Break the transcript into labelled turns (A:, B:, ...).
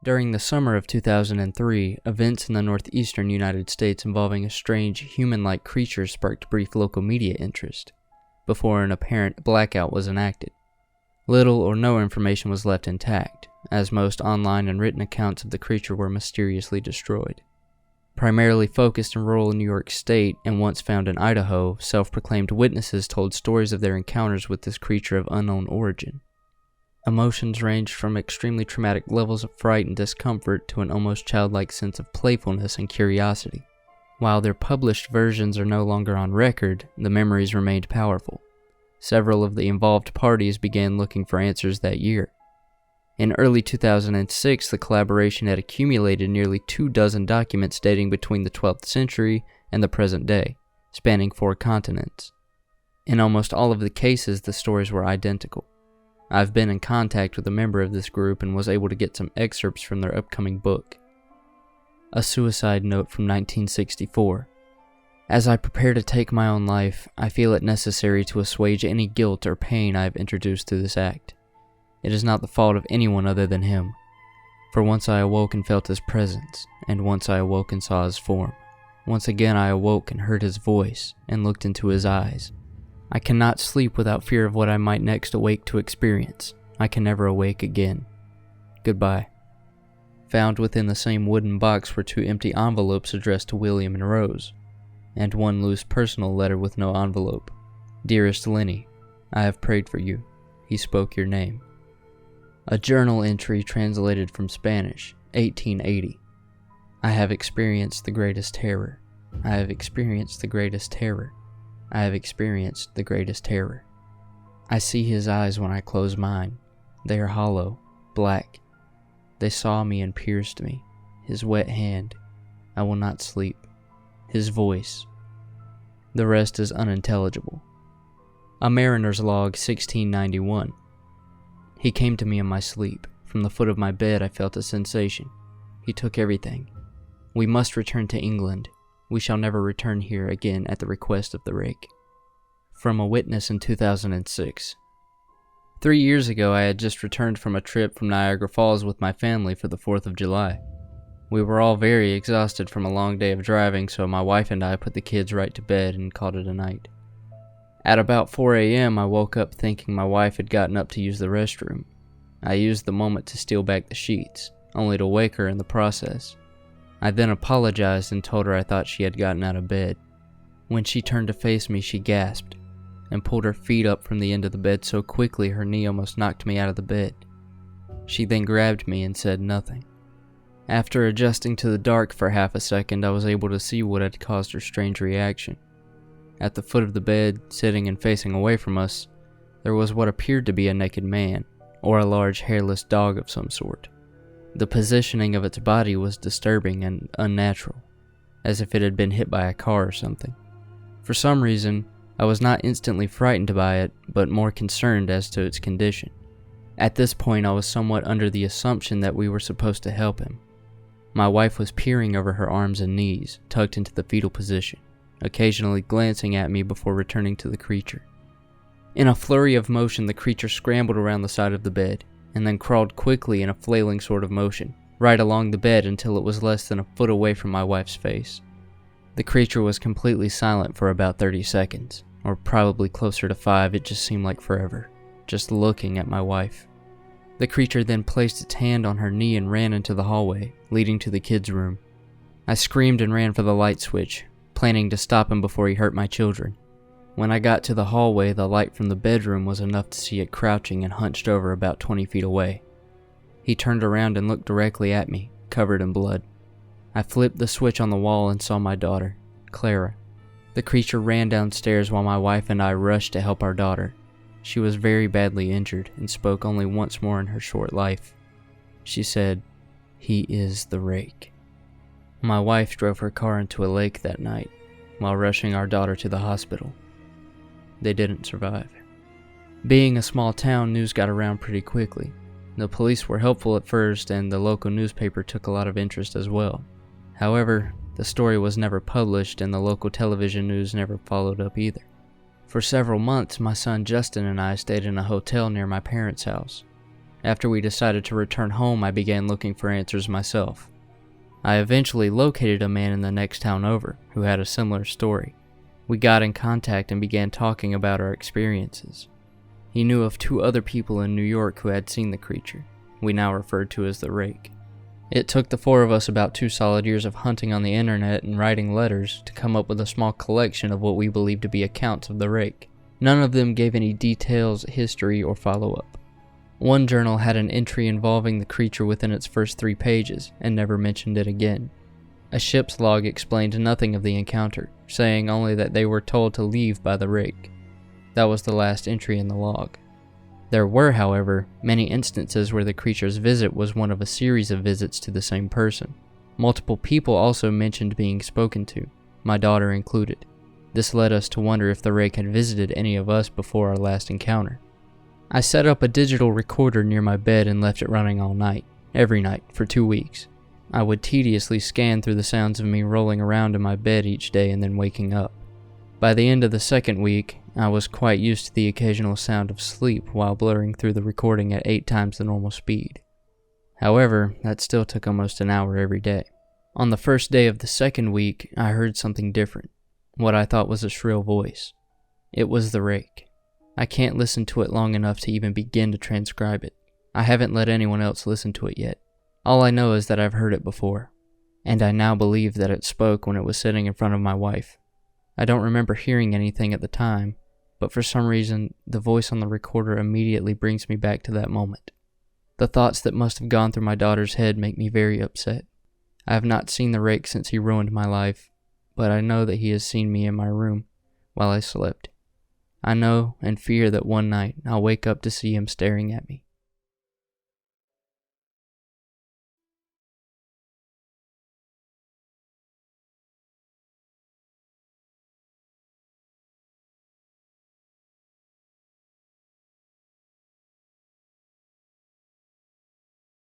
A: During the summer of 2003, events in the northeastern United States involving a strange, human-like creature sparked brief local media interest, before an apparent blackout was enacted. Little or no information was left intact, as most online and written accounts of the creature were mysteriously destroyed. Primarily focused in rural New York State and once found in Idaho, self-proclaimed witnesses told stories of their encounters with this creature of unknown origin. Emotions ranged from extremely traumatic levels of fright and discomfort to an almost childlike sense of playfulness and curiosity. While their published versions are no longer on record, the memories remained powerful. Several of the involved parties began looking for answers that year. In early 2006, the collaboration had accumulated nearly 24 documents dating between the 12th century and the present day, spanning 4 continents. In almost all of the cases, the stories were identical. I've been in contact with a member of this group and was able to get some excerpts from their upcoming book. A suicide note from 1964. As I prepare to take my own life, I feel it necessary to assuage any guilt or pain I have introduced through this act. It is not the fault of anyone other than him. For once I awoke and felt his presence, and once I awoke and saw his form. Once again I awoke and heard his voice, and looked into his eyes. I cannot sleep without fear of what I might next awake to experience. I can never awake again. Goodbye. Found within the same wooden box were 2 empty envelopes addressed to William and Rose, and 1 loose personal letter with no envelope. Dearest Lenny, I have prayed for you. He spoke your name. A journal entry translated from Spanish, 1880. I have experienced the greatest terror. I have experienced the greatest terror. I have experienced the greatest terror. I see his eyes when I close mine. They are hollow, black. They saw me and pierced me. His wet hand. I will not sleep. His voice. The rest is unintelligible. A Mariner's Log, 1691. He came to me in my sleep. From the foot of my bed I felt a sensation. He took everything. We must return to England. We shall never return here again at the request of the Rake. From a witness in 2006. 3 years ago I had just returned from a trip from Niagara Falls with my family for the 4th of July. We were all very exhausted from a long day of driving, so my wife and I put the kids right to bed and called it a night. At about 4 a.m. I woke up thinking my wife had gotten up to use the restroom. I used the moment to steal back the sheets, only to wake her in the process. I then apologized and told her I thought she had gotten out of bed. When she turned to face me, she gasped and pulled her feet up from the end of the bed so quickly her knee almost knocked me out of the bed. She then grabbed me and said nothing. After adjusting to the dark for half a second, I was able to see what had caused her strange reaction. At the foot of the bed, sitting and facing away from us, there was what appeared to be a naked man, or a large hairless dog of some sort. The positioning of its body was disturbing and unnatural, as if it had been hit by a car or something. For some reason, I was not instantly frightened by it, but more concerned as to its condition. At this point, I was somewhat under the assumption that we were supposed to help him. My wife was peering over her arms and knees, tucked into the fetal position, occasionally glancing at me before returning to the creature. In a flurry of motion, the creature scrambled around the side of the bed, and then crawled quickly in a flailing sort of motion, right along the bed until it was less than a foot away from my wife's face. The creature was completely silent for about 30 seconds, or probably closer to 5, it just seemed like forever, just looking at my wife. The creature then placed its hand on her knee and ran into the hallway, leading to the kids' room. I screamed and ran for the light switch, planning to stop him before he hurt my children. When I got to the hallway, the light from the bedroom was enough to see it crouching and hunched over about 20 feet away. He turned around and looked directly at me, covered in blood. I flipped the switch on the wall and saw my daughter, Clara. The creature ran downstairs while my wife and I rushed to help our daughter. She was very badly injured and spoke only once more in her short life. She said, "He is the Rake." My wife drove her car into a lake that night while rushing our daughter to the hospital. They didn't survive. Being a small town, news got around pretty quickly. The police were helpful at first, and the local newspaper took a lot of interest as well. However, the story was never published, and the local television news never followed up either. For several months, my son Justin and I stayed in a hotel near my parents' house. After we decided to return home, I began looking for answers myself. I eventually located a man in the next town over who had a similar story. We got in contact and began talking about our experiences. He knew of 2 other people in New York who had seen the creature, we now referred to as the Rake. It took the 4 of us about 2 solid years of hunting on the internet and writing letters to come up with a small collection of what we believed to be accounts of the Rake. None of them gave any details, history, or follow-up. One journal had an entry involving the creature within its first 3 pages and never mentioned it again. A ship's log explained nothing of the encounter, saying only that they were told to leave by the Rake. That was the last entry in the log. There were, however, many instances where the creature's visit was one of a series of visits to the same person. Multiple people also mentioned being spoken to, my daughter included. This led us to wonder if the Rake had visited any of us before our last encounter. I set up a digital recorder near my bed and left it running all night, every night, for 2 weeks. I would tediously scan through the sounds of me rolling around in my bed each day and then waking up. By the end of the 2nd week, I was quite used to the occasional sound of sleep while blurring through the recording at 8 times the normal speed. However, that still took almost an hour every day. On the first day of the 2nd week, I heard something different, what I thought was a shrill voice. It was the Rake. I can't listen to it long enough to even begin to transcribe it. I haven't let anyone else listen to it yet. All I know is that I've heard it before, and I now believe that it spoke when it was sitting in front of my wife. I don't remember hearing anything at the time, but for some reason, the voice on the recorder immediately brings me back to that moment. The thoughts that must have gone through my daughter's head make me very upset. I have not seen the Rake since he ruined my life, but I know that he has seen me in my room while I slept. I know and fear that one night I'll wake up to see him staring at me.